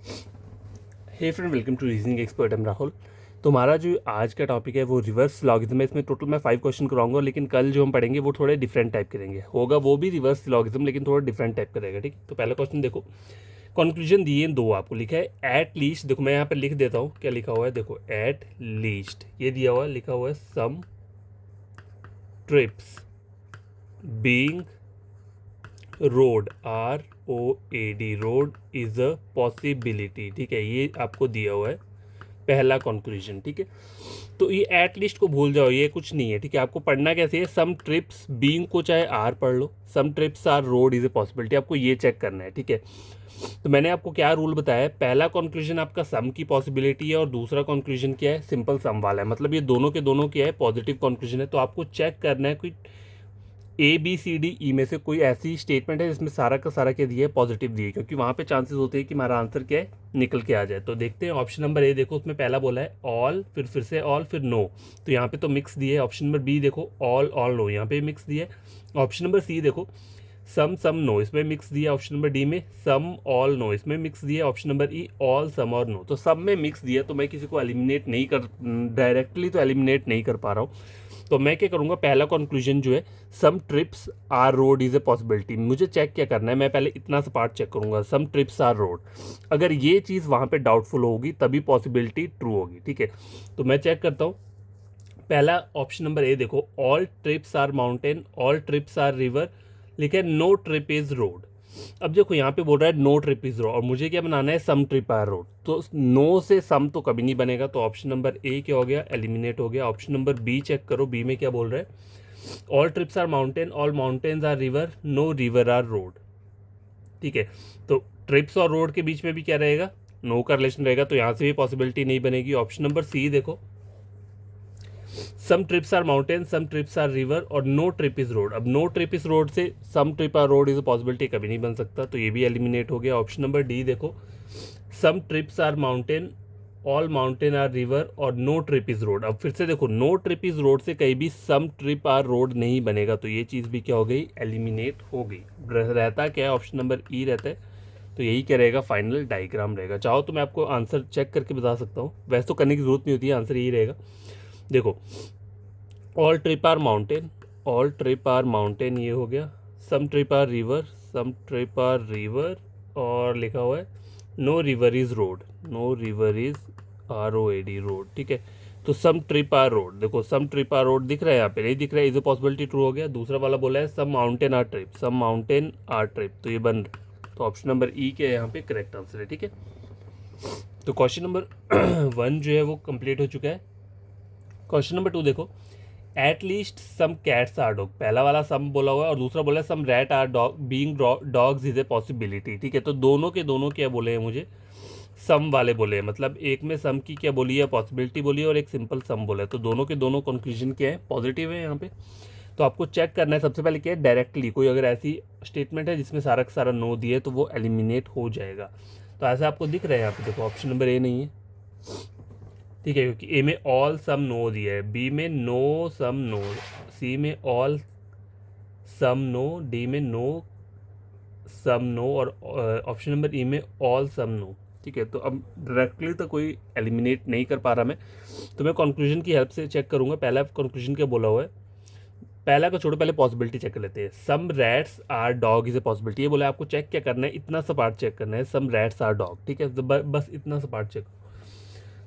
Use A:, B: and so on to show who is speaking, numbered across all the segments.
A: Hey friend, welcome to reasoning expert. Am Rahul. तो हमारा जो आज का टॉपिक है वो रिवर्स लॉगिज्म है। इसमें टोटल मैं 5 क्वेश्चन कराऊंगा, लेकिन कल जो हम पढ़ेंगे वो थोड़े डिफरेंट टाइप करेंगे। होगा वो भी रिवर्स लॉगिज्म, लेकिन थोड़ा डिफरेंट टाइप करेगा। ठीक, तो पहला क्वेश्चन देखो, कंक्लूजन दिए दो, आपको लिखा है एट लीस्ट। देखो मैं यहाँ पर लिख देता हूँ क्या लिखा हुआ है। देखो एट लीस्ट ये दिया हुआ है, लिखा हुआ है some trips being road, ROAD, road is a possibility. ठीक है, ये आपको दिया हुआ है पहला कंक्लूजन। ठीक है, तो ये एट लीस्ट को भूल जाओ, ये कुछ नहीं है। ठीक है, आपको पढ़ना कैसे है, सम ट्रिप्स बीइंग को चाहे आर पढ़ लो, some trips are road is a possibility, आपको ये चेक करना है। ठीक है, तो मैंने आपको क्या रूल बताया है, पहला कंक्लूजन आपका सम की पॉसिबिलिटी है और दूसरा कंक्लूजन क्या है, सिंपल सम वाला है। मतलब ये दोनों के दोनों क्या है, पॉजिटिव कंक्लूजन है। तो आपको चेक करना है कोई ABCDE में से कोई ऐसी स्टेटमेंट है जिसमें सारा का सारा क्या दिया है, पॉजिटिव दिए, क्योंकि वहाँ पे चांसेस होते हैं कि हमारा आंसर क्या है, निकल के आ जाए। तो देखते हैं ऑप्शन नंबर ए, देखो उसमें पहला बोला है ऑल, फिर से ऑल, फिर नो, तो यहाँ पे तो मिक्स दिए है। ऑप्शन नंबर बी देखो ऑल ऑल नो, यहाँ पे मिक्स दिया है। ऑप्शन नंबर सी देखो सम सम नो, इसमें मिक्स दिया। ऑप्शन नंबर डी में सम ऑल नो, इसमें मिक्स दिया। ऑप्शन नंबर ई ऑल सम और नो, तो सब में मिक्स दिया। तो मैं किसी को एलिमिनेट नहीं कर, डायरेक्टली तो एलिमिनेट नहीं कर पा रहा हूँ। तो मैं क्या करूँगा, पहला कंक्लूजन जो है some trips are road is a possibility, मुझे चेक क्या करना है, मैं पहले इतना सा पार्ट चेक करूँगा, सम ट्रिप्स आर रोड। अगर ये चीज़ वहाँ पे डाउटफुल होगी तभी पॉसिबिलिटी ट्रू होगी। ठीक है, तो मैं चेक करता हूँ। पहला ऑप्शन नंबर ए देखो, all trips are mountain, all trips are river, लिखा है नो ट्रिप इज रोड। अब देखो यहाँ पे बोल रहा है नो ट्रिप इज रोड, और मुझे क्या बनाना है, सम ट्रिप आर रोड। तो नो से सम तो कभी नहीं बनेगा, तो ऑप्शन नंबर ए क्या हो गया, एलिमिनेट हो गया। ऑप्शन नंबर बी चेक करो, बी में क्या बोल रहा है, all trips are mountain, all mountains are river, no river are road. ठीक है, तो ट्रिप्स और रोड के बीच में भी क्या रहेगा, नो का रिलेशन रहेगा, तो यहाँ से भी पॉसिबिलिटी नहीं बनेगी। ऑप्शन नंबर सी देखो, some trips are mountain, some trips are river और नो ट्रिप इज रोड। अब नो ट्रिप इज रोड से some trip are road is a possibility कभी नहीं बन सकता, तो ये भी एलिमिनेट हो गया। ऑप्शन नंबर डी देखो, some trips are mountain, all mountain are river और नो ट्रिप इज रोड। अब फिर से देखो, नो ट्रिप इज रोड से कहीं भी सम ट्रिप आर रोड नहीं बनेगा, तो ये चीज़ भी क्या हो गई, एलिमिनेट हो गई। रहता क्या है, ऑप्शन नंबर ई रहता है, तो यही क्या रहेगा, फाइनल डायग्राम रहेगा। चाहो तो मैं आपको आंसर चेक करके बता सकता हूँ, वैसे तो करने की जरूरत नहीं होती है, आंसर यही रहेगा। देखो all trip are mountain, all trip are mountain ये हो गया, some trip are river, some trip are river, और लिखा हुआ है no river is road, no river is ROAD road. ठीक है, तो सम ट्रिप आर रोड, देखो सम ट्रिप आर रोड दिख रहा है, यहाँ पे नहीं दिख रहा है, इज अ पॉसिबिलिटी ट्रू हो गया। दूसरा वाला बोला है some mountain are trip, some mountain are trip, तो ये बन रहा, तो ऑप्शन नंबर ई के यहाँ पे करेक्ट आंसर है। ठीक है, तो क्वेश्चन नंबर 1 जो है वो कंप्लीट हो चुका है। क्वेश्चन नंबर 2 देखो, at least some cats are dog, पहला वाला सम बोला हुआ है और दूसरा बोला है some rat are dog being dogs is a possibility. ठीक है, तो दोनों के दोनों क्या बोले हैं मुझे, सम वाले बोले हैं, मतलब एक में सम की क्या बोली है, पॉसिबिलिटी बोली है, और एक सिंपल सम बोला है, तो दोनों के दोनों कंक्लूजन क्या है, पॉजिटिव है यहाँ पे। तो आपको चेक करना है सबसे पहले क्या है, डायरेक्टली कोई अगर ऐसी स्टेटमेंट है जिसमें सारा का सारा नो दिए तो वो एलिमिनेट हो जाएगा। तो ऐसा आपको दिख रहा है यहाँ पे, देखो ऑप्शन नंबर ए नहीं है। ठीक है, क्योंकि ए में ऑल सम नो दिया है, बी में नो सम नो, सी में ऑल सम नो, डी में नो सम नो, और ऑप्शन नंबर ई में ऑल सम नो। ठीक है, तो अब डायरेक्टली तो कोई एलिमिनेट नहीं कर पा रहा मैं, तो मैं कंक्लूजन की हेल्प से चेक करूंगा। पहला कंक्लूजन क्या बोला हुआ है, पहला का छोड़ो, पहले पॉसिबिलिटी चेक कर लेते हैं। Some rats are dog is a possibility, ये बोला है, आपको चेक क्या करना है, इतना सा पार्ट चेक करना है, सम रैट्स आर डॉग। ठीक है, तो बस इतना सा पार्ट चेक।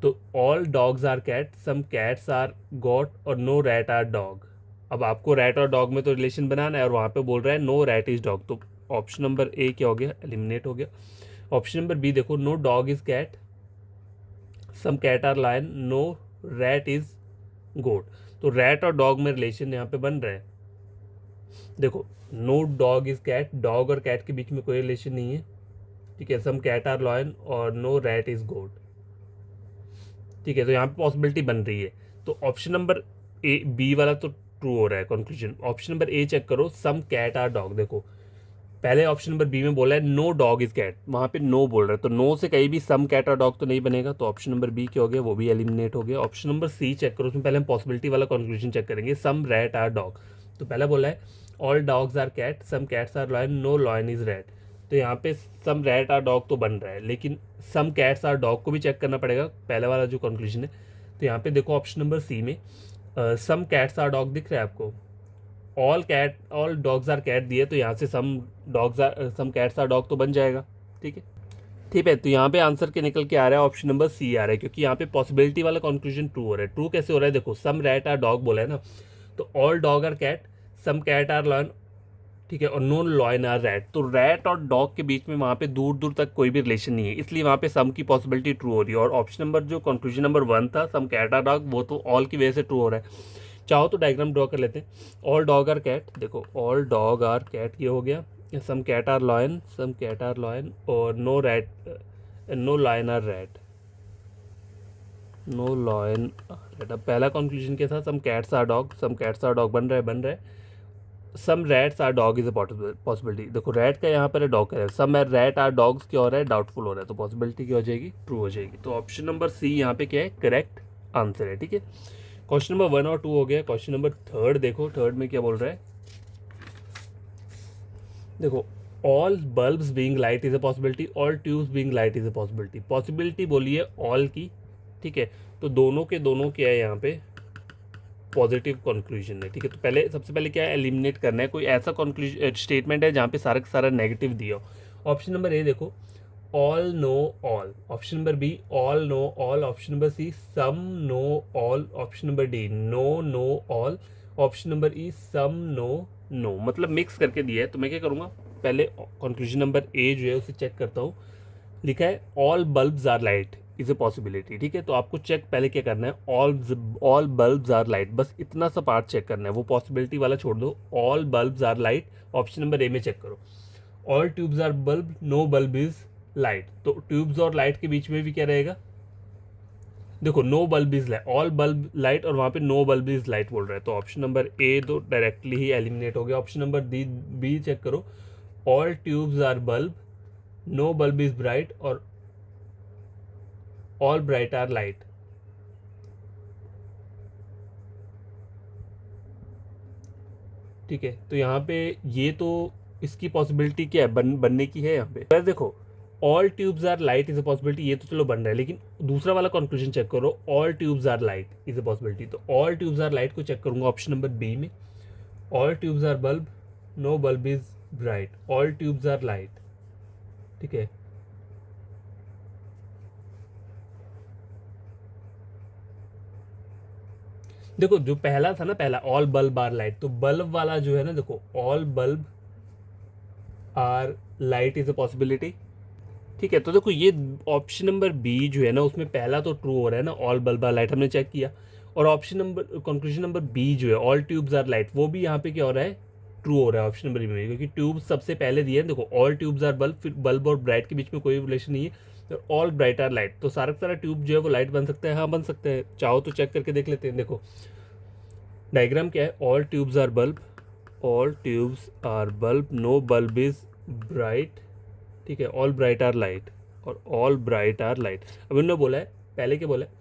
A: तो all dogs are cat, some cats are goat और नो रैट आर डॉग। अब आपको रैट और डॉग में तो रिलेशन बनाना है, और वहाँ पे बोल रहा है नो रैट इज डॉग, तो ऑप्शन नंबर ए क्या हो गया, एलिमिनेट हो गया। ऑप्शन नंबर बी देखो, no dog is cat, some cat are lion, no rat is goat. तो रैट और डॉग में रिलेशन यहाँ पे बन रहा है। देखो no dog is cat, dog और कैट के बीच में कोई रिलेशन नहीं है। ठीक है, सम कैट आर लॉयन और नो रैट इज गोट। ठीक है, तो यहाँ पे पॉसिबिलिटी बन रही है, तो ऑप्शन नंबर ए बी वाला तो ट्रू हो रहा है conclusion. Option number A check करो, सम कैट आर डॉग, देखो पहले ऑप्शन नंबर बी में बोला है नो डॉग इज कैट, वहाँ पे नो बोल रहा है, तो नो से कहीं भी सम कैट और डॉग तो नहीं बनेगा, तो ऑप्शन नंबर बी क्या हो गया, वो भी एलिमिनेट हो गया। ऑप्शन नंबर सी चेक करो, उसमें पहले हम पॉसिबिलिटी वाला कंक्लूजन चेक करेंगे, सम रैट आर डॉग, तो पहला बोला है all dogs are cat, some cats are lion, no lion is rat, तो यहाँ पे सम रैट आर डॉग तो बन रहा है, लेकिन सम कैट्स आर डॉग को भी चेक करना पड़ेगा, पहले वाला जो कंक्लूजन है। तो यहाँ पे देखो ऑप्शन नंबर सी में सम कैट्स आर डॉग दिख रहा है आपको, ऑल डॉग्स आर कैट दिए, तो यहाँ से सम कैट्स आर डॉग तो बन जाएगा। ठीक है, ठीक है। तो यहाँ पे आंसर के निकल के आ रहा है ऑप्शन नंबर सी आ रहा है, क्योंकि यहाँ पे पॉसिबिलिटी वाला कंक्लूजन ट्रू हो रहा है। ट्रू कैसे हो रहा है, देखो सम रैट आर डॉग बोला है ना, तो all dog are cat, some cat are lion, ठीक है, और नो लॉयन आर रैट। तो रैट और डॉग के बीच में वहाँ पे दूर दूर तक कोई भी रिलेशन नहीं है, इसलिए वहाँ पे सम की पॉसिबिलिटी ट्रू हो रही है। और ऑप्शन नंबर जो कंक्लूजन नंबर 1 था, सम कैट आर डॉग, वो तो ऑल की वजह से ट्रू हो रहा है। चाहो तो डायग्राम ड्रॉ कर लेते हैं। ऑल डॉग आर कैट, देखो ऑल डॉग आर कैट ये हो गया, सम कैट आर लॉयन, और no lion are rat, no lion rat. अब पहला कंक्लूजन क्या था, सम कैट्स आर डॉग बन रहा है। Some rats are dog is a possibility, देखो रैट का यहाँ पर है, डॉग का है, सम रैट आर डॉग्स क्या हो रहा है, डाउटफुल हो रहा है, तो पॉसिबिलिटी क्या हो जाएगी, ट्रू हो जाएगी। तो ऑप्शन नंबर सी यहाँ पे क्या है, करेक्ट आंसर है। ठीक है, क्वेश्चन नंबर 1 और 2 हो गया। क्वेश्चन नंबर 3 देखो, थर्ड में क्या बोल रहा है, देखो all bulbs being light is a possibility, all tubes being light is a possibility. Possibility बोली है ऑल की, ठीक है, तो दोनों के दोनों क्या है यहाँ पे पॉजिटिव कंक्लूजन है। ठीक है, तो पहले सबसे पहले क्या है, एलिमिनेट करना है, कोई ऐसा कंक्लूजन स्टेटमेंट है जहाँ पे सारा का सारा नेगेटिव दिया हो। ऑप्शन नंबर ए देखो all no all, option number B all no all, option number C some no all, option number D no all, option number E some no, मतलब मिक्स करके दिया है। तो मैं क्या करूँगा, पहले कंक्लूजन नंबर ए जो है उसे चेक करता हूँ। लिखा है all bulbs are light is a possibility. ठीक है, तो आपको चेक पहले क्या करना है, ऑल बल्ब्स आर लाइट, बस इतना सा पार्ट चेक करना है, वो पॉसिबिलिटी वाला छोड़ दो। All bulbs are light, option number A में चेक करो। All tubes are bulb, no bulb is light, तो ट्यूब्स और लाइट के बीच में भी क्या रहेगा, देखो no bulb is light, all bulb light और वहाँ पे नो बल्ब इज लाइट बोल रहा है, तो ऑप्शन नंबर ए तो डायरेक्टली ही एलिमिनेट हो गया। Option number D B check करो, all tubes are bulb, no bulb is bright और ऑल ब्राइट आर लाइट। ठीक है, तो यहाँ पे ये तो इसकी पॉसिबिलिटी क्या है, बनने की है यहाँ पे। बस देखो all tubes are light is a possibility, ये तो चलो बन रहा है, लेकिन दूसरा वाला कंक्लूजन चेक करो, all tubes are light is a possibility, तो ऑल ट्यूब्स आर लाइट को चेक करूंगा ऑप्शन नंबर बी में। All tubes are bulb, no bulb is bright, all tubes are light. ठीक है, देखो जो पहला था ना, पहला ऑल बल्ब आर लाइट, तो बल्ब वाला जो है ना, देखो all bulb are light is a possibility. ठीक है, तो देखो ये ऑप्शन नंबर बी जो है ना, उसमें पहला तो ट्रू हो रहा है ना, ऑल बल्ब आर लाइट हमने चेक किया, और option number conclusion number B जो है ऑल ट्यूब्स आर लाइट, वो भी यहाँ पे क्या हो रहा है, ट्रू हो रहा है ऑप्शन नंबर बी में, क्योंकि ट्यूब सबसे पहले दिए हैं। देखो ऑल ट्यूब्स आर बल्ब, फिर बल्ब और ब्राइट के बीच में कोई रिलेशन नहीं है, तो ऑल ब्राइट आर लाइट, तो सारा का सारा ट्यूब जो है वो लाइट बन सकता है, हाँ बन सकता है, चाहो तो चेक करके देख लेते हैं। देखो डायग्राम क्या है, all tubes are bulb, all tubes are bulb, no bulb is bright, ठीक है, ऑल ब्राइट आर लाइट और ऑल ब्राइट आर लाइट। अब इन्होंने बोला है, पहले क्या बोला है,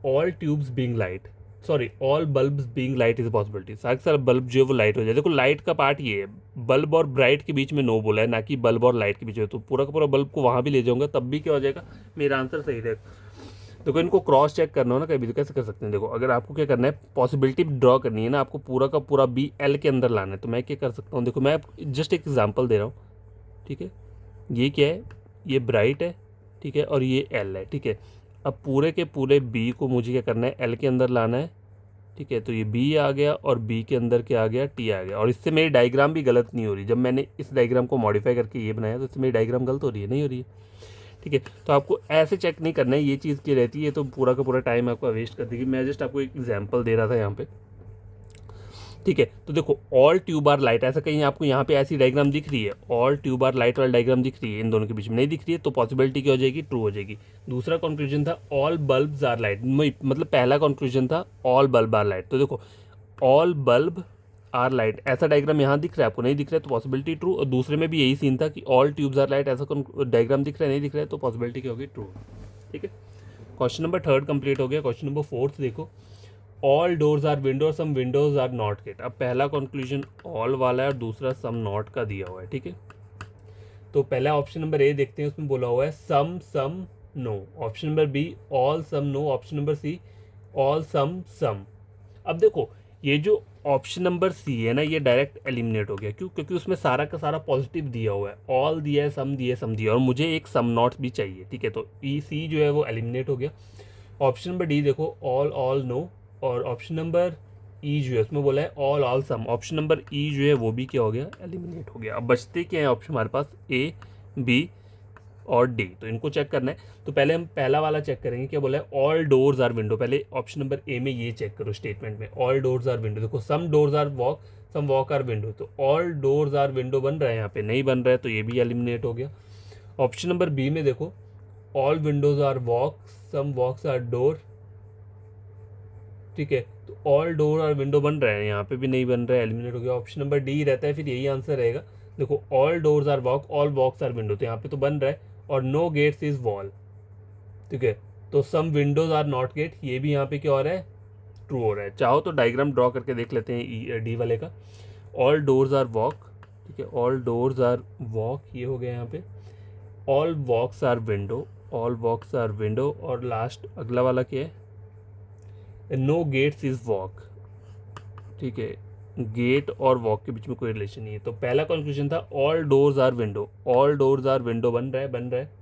A: all tubes being light, sorry all bulbs being light is a possibility, सारा बल्ब जो है वो लाइट हो जाए। देखो लाइट का पार्ट ये है, बल्ब और ब्राइट के बीच में नो बोला है, ना कि बल्ब और लाइट के बीच में, तो पूरा का पूरा बल्ब को वहाँ भी ले जाऊंगा तब भी क्या हो जाएगा, मेरा आंसर सही रहेगा। देखो इनको क्रॉस चेक करना हो ना कभी, तो कैसे कर सकते हैं, देखो अगर आपको क्या करना है, पॉसिबिलिटी ड्रॉ करनी है ना, आपको पूरा का पूरा बी एल के अंदर लाना है, तो मैं क्या कर सकता हूँ, देखो मैं जस्ट एक एग्जांपल दे रहा हूँ। ठीक है, ये क्या है, ये ब्राइट है, ठीक है, और ये एल है। ठीक है, अब पूरे के पूरे बी को मुझे क्या करना है, एल के अंदर लाना है। ठीक है, तो ये बी आ गया और बी के अंदर क्या आ गया, टी आ गया, और इससे मेरी डायग्राम भी गलत नहीं हो रही, जब मैंने इस डायग्राम को मॉडिफाई करके ये बनाया तो इससे मेरी डायग्राम गलत हो रही है, नहीं हो रही है। ठीक है, तो आपको ऐसे चेक नहीं करना है, ये चीज़ की रहती है तो पूरा का पूरा टाइम आपका वेस्ट कर देगी। मैं जस्ट आपको एक एग्जांपल दे रहा था यहाँ पे। ठीक है, तो देखो ऑल ट्यूब आर लाइट, ऐसा कहीं आपको यहाँ पे ऐसी डायग्राम दिख रही है, ऑल ट्यूब आर लाइट वाली डायग्राम दिख रही है, इन दोनों के बीच में नहीं दिख रही है, तो पॉसिबिलिटी क्या हो जाएगी, ट्रू हो जाएगी। दूसरा कंक्लूजन था ऑल बल्ब्स आर लाइट, मतलब पहला कंक्लूजन था ऑल बल्ब आर लाइट, तो देखो ऑल बल्ब आर लाइट ऐसा डायग्राम यहाँ दिख रहा है, आपको नहीं दिख रहा है तो पॉसिबिलिटी ट्रू, और दूसरे में भी यही सीन था कि ऑल ट्यूब्स आर लाइट ऐसा डायग्राम दिख रहा है, नहीं दिख रहा है तो पॉसिबिलिटी क्या होगी, ट्रू। ठीक है, क्वेश्चन नंबर 3 कंप्लीट हो गया। क्वेश्चन नंबर 4 देखो, all doors are window, some windows are not gate. अब पहला कंक्लूजन ऑल वाला है और दूसरा सम नॉट का दिया हुआ है। ठीक है, तो पहला ऑप्शन नंबर ए देखते हैं, उसमें बोला हुआ है some some no. Option number B all some no. Option number C all some some. अब देखो ये जो ऑप्शन नंबर सी है ना, ये डायरेक्ट एलिमिनेट हो गया। क्यों? क्योंकि उसमें सारा का सारा पॉजिटिव दिया हुआ है, ऑल दिया है, सम दिया है, सम दिया है, और मुझे एक सम नॉट भी चाहिए। ठीक है, तो ई सी जो है वो एलिमिनेट हो गया। ऑप्शन नंबर डी देखो ऑल ऑल नो, और ऑप्शन नंबर ई जो है उसमें बोला है ऑल ऑल सम। ऑप्शन नंबर ई जो है वो भी क्या हो गया? एलिमिनेट हो गया। अब बचते क्या है ऑप्शन हमारे पास? ए, बी और डी। तो इनको चेक करना है। तो पहले हम पहला वाला चेक करेंगे, क्या बोला है? All doors are window. पहले ऑप्शन नंबर ए में ये चेक करो, स्टेटमेंट में ऑल डोर्स आर विंडो। देखो some doors are walk, some walk are window, तो ऑल डोर्स आर विंडो बन रहा है, यहाँ पे नहीं बन रहा है, तो ये भी एलिमिनेट हो गया। ऑप्शन नंबर बी में देखो all windows are walk, some walks are door. ठीक है, तो ऑल डोर और विंडो बन रहा है, यहाँ पे भी नहीं बन रहा है, एलिमिनेट हो गया। ऑप्शन नंबर डी रहता है, फिर यही आंसर रहेगा। देखो all doors are walk, all walks are window, तो यहाँ पे तो बन रहा है, और नो गेट्स इज वॉल। ठीक है, तो सम विंडोज आर नॉट गेट, ये भी यहाँ पे क्या हो रहा है? ट्रू हो रहा है। चाहो तो डायग्राम ड्रॉ करके देख लेते हैं डी वाले का। ऑल डोर्स आर वॉक, ठीक है, ऑल डोर्स आर वॉक, ये हो गया यहाँ पे। All walks are window, all walks are window, और लास्ट अगला वाला क्या है? No gates is walk. ठीक है, गेट और वॉक के बीच में कोई रिलेशन नहीं है। तो पहला कंक्लूजन था all doors are window, all doors are window बन रहा है, बन रहा है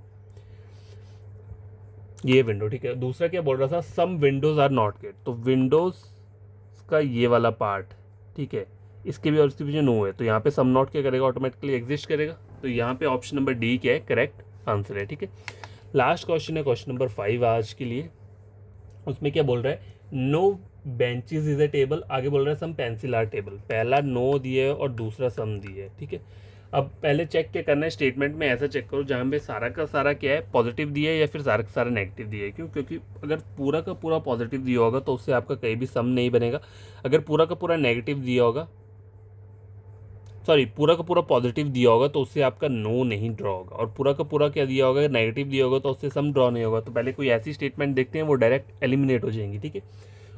A: ये विंडो। ठीक है, दूसरा क्या बोल रहा था? सम विंडोज आर नॉट गेट, तो विंडोज का ये वाला पार्ट, ठीक है, इसके भी और इसके पीछे नो है, तो यहाँ पे सम नॉट क्या करेगा? ऑटोमेटिकली एग्जिस्ट करेगा। तो यहाँ पे ऑप्शन नंबर डी क्या है? करेक्ट आंसर है। ठीक है, लास्ट क्वेश्चन है क्वेश्चन नंबर 5 आज के लिए। उसमें क्या बोल रहा है? No benches is a table, आगे बोल रहा है सम पेंसिल आर टेबल। पहला नो दिया है और दूसरा सम दिया है। ठीक है, अब पहले चेक क्या करना है? स्टेटमेंट में ऐसा चेक करो जहाँ पे सारा का सारा क्या है? पॉजिटिव दिया है, या फिर सारा का सारा नेगेटिव दिया है। क्यों? क्योंकि अगर पूरा का पूरा पॉजिटिव दिया होगा तो उससे आपका कहीं भी सम नहीं बनेगा। अगर पूरा का पूरा नेगेटिव दिया होगा, सॉरी, पूरा का पूरा पॉजिटिव दिया होगा तो उससे आपका नो नहीं ड्रॉ होगा, और पूरा का पूरा क्या दिया होगा? नेगेटिव दिया होगा तो उससे सम ड्रॉ नहीं होगा। तो पहले कोई ऐसी स्टेटमेंट देखते हैं, वो डायरेक्ट एलिमिनेट हो जाएंगी। ठीक है,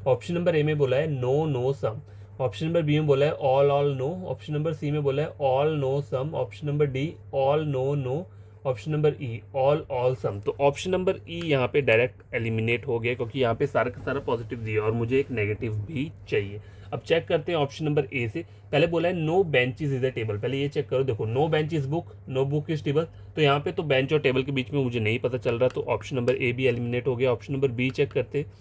A: ऑप्शन नंबर ए में बोला है no no some. Option number B में बोला है all all no. Option number C में बोला है all no some. Option number D all no no. Option number E all all some. तो ऑप्शन नंबर ई यहाँ पे डायरेक्ट एलिमिनेट हो गया, क्योंकि यहाँ पे सारा का सारा पॉजिटिव दिया और मुझे एक नेगेटिव भी चाहिए। अब चेक करते हैं ऑप्शन नंबर ए से। पहले बोला है no benches is a table, पहले ये चेक करो। देखो no bench is book, no book is table, तो यहाँ पे तो बेंच और टेबल के बीच में मुझे नहीं पता चल रहा, तो ऑप्शन नंबर ए भी एलिमिनेट हो गया। ऑप्शन नंबर बी चेक करते हैं,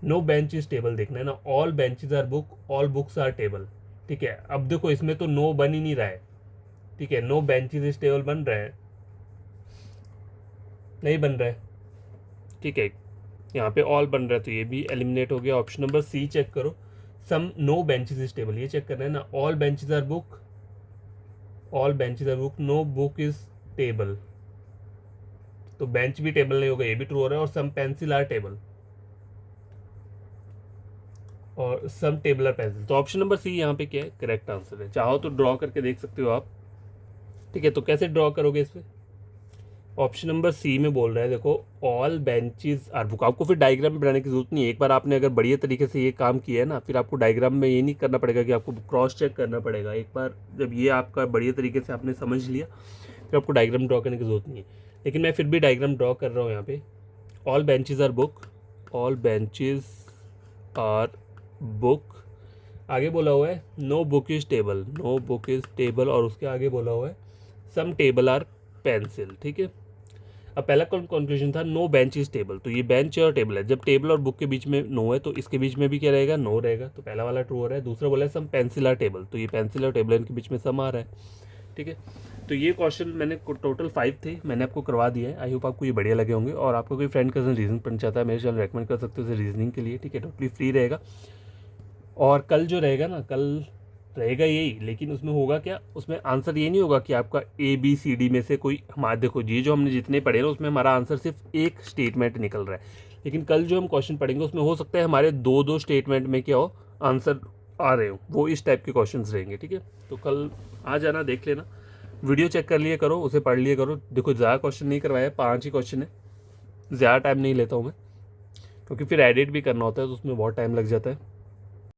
A: नो बेंच इज टेबल देखना है ना, all benches are book, all books are table. ठीक है, अब देखो इसमें तो नो बन ही नहीं रहा है। ठीक है, नो बेंचेज इज टेबल बन रहा है, नहीं बन रहा है। ठीक है, यहाँ पे ऑल बन रहा है, तो ये भी एलिमिनेट हो गया। ऑप्शन नंबर सी चेक करो, some no benches is table, ये चेक करना है ना, all benches are book, all benches are book, no book is table, तो बेंच भी टेबल नहीं होगा, ये भी ट्रू हो रहा है। और सम पेंसिल आर टेबल, और सम टेबलर पेंसिल, तो ऑप्शन नंबर सी यहाँ पे क्या है? करेक्ट आंसर है। चाहो तो ड्रॉ करके देख सकते हो आप। ठीक है, तो कैसे ड्रॉ करोगे इस पे? ऑप्शन नंबर सी में बोल रहा है, देखो ऑल बेंचेस आर बुक। आपको फिर डायग्राम बनाने की जरूरत नहीं है। एक बार आपने अगर बढ़िया तरीके से ये काम किया है ना, फिर आपको डायग्राम में ये नहीं करना पड़ेगा कि आपको क्रॉस चेक करना पड़ेगा। एक बार जब ये आपका बढ़िया तरीके से आपने समझ लिया, फिर आपको डायग्राम ड्रॉ करने की जरूरत नहीं है। लेकिन मैं फिर भी डायग्राम ड्रॉ कर रहा हूँ यहाँ पे। All benches are book, all benches are book, आगे बोला हुआ है no book is table, no book is table, और उसके आगे बोला हुआ है सम टेबल आर पेंसिल। ठीक है, अब पहला कंक्लूजन था नो बेंच इज टेबल, तो ये बेंच और टेबल है। जब टेबल और बुक के बीच में नो है तो इसके बीच में भी क्या रहेगा? नो रहेगा, तो पहला वाला ट्रू हो रहा है। दूसरा बोला है सम पेंसिल आर टेबल, तो ये पेंसिल और टेबल इनके बीच में सम आ रहा है। ठीक है, तो ये क्वेश्चन मैंने टोटल 5 थे, मैंने आपको करवा दिया है। आई होप आपको ये बढ़िया लगे होंगे, और आपको कोई फ्रेंड कजन रीजनिंग पढ़ना चाहता है, मेरे चैनल रेकमेंड कर सकते हो उसे रीजनिंग के लिए। ठीक है, टोटली फ्री रहेगा। और कल जो रहेगा ना, कल रहेगा यही, लेकिन उसमें होगा क्या? उसमें आंसर ये नहीं होगा कि आपका ए बी सी डी में से कोई, हमारा देखो ये जो हमने जितने पढ़े ना उसमें हमारा आंसर सिर्फ एक स्टेटमेंट निकल रहा है, लेकिन कल जो हम क्वेश्चन पढ़ेंगे उसमें हो सकता है हमारे दो दो स्टेटमेंट में क्या हो, आंसर आ रहे हो, वो इस टाइप के क्वेश्चन रहेंगे। ठीक है, तो कल आ जाना, देख लेना, वीडियो चेक कर लिया करो, उसे पढ़ लिया करो। देखो ज़्यादा क्वेश्चन नहीं करवाया, 5 ही क्वेश्चन है, ज़्यादा टाइम नहीं लेता हूँ मैं, क्योंकि फिर एडिट भी करना होता है तो उसमें बहुत टाइम लग जाता है।